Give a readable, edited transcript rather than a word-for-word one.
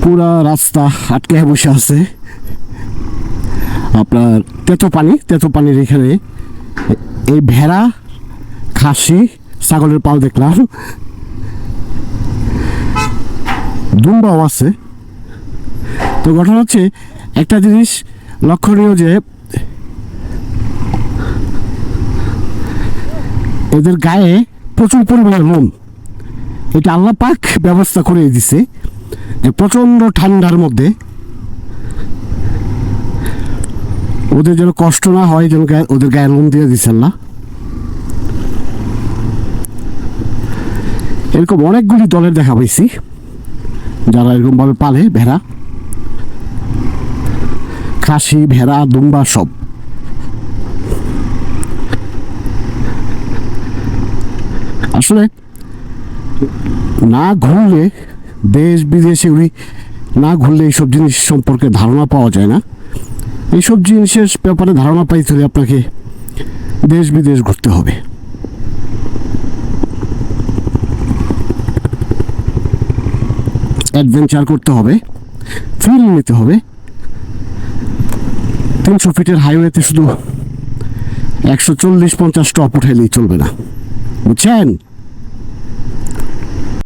পুরা রাস্তা আটকে বসে আছে আপনার তেতো পানির এখানে এই ভেড়া খাসি ছাগলের পাল দেখলাম, দুম্বাও আছে। তো ঘটনা হচ্ছে একটা জিনিস লক্ষণীয় যে এদের গায়ে প্রচুর পরিমাণে লোম। এটা আল্লাহ পাক ব্যবস্থা করে দিছে যে প্রচণ্ড ঠান্ডার মধ্যে ওদের যেন কষ্ট না হয়, যেন ওদের গায়ে লোম দিয়ে দিচ্ছেন না। এরকম অনেকগুলি দলের দেখা পাইছি যারা এরকমভাবে পালে ভেড়া, খাসি, ভেড়া, দুম্বা সব। আসলে না ঘুরলে, দেশ বিদেশে না ঘুরলে এইসব জিনিস সম্পর্কে ধারণা পাওয়া যায় না। এইসব জিনিসের ব্যাপারে ধারণা পাইতে হলে আপনাকে দেশ বিদেশ ঘুরতে হবে। অ্যাডভেঞ্চার করতে হবে, ফিল নিতে হবে। 300 ফিটের হাইওয়েতে শুধু 140-50 টপ উঠাইলেই চলবে না, বুঝছেন?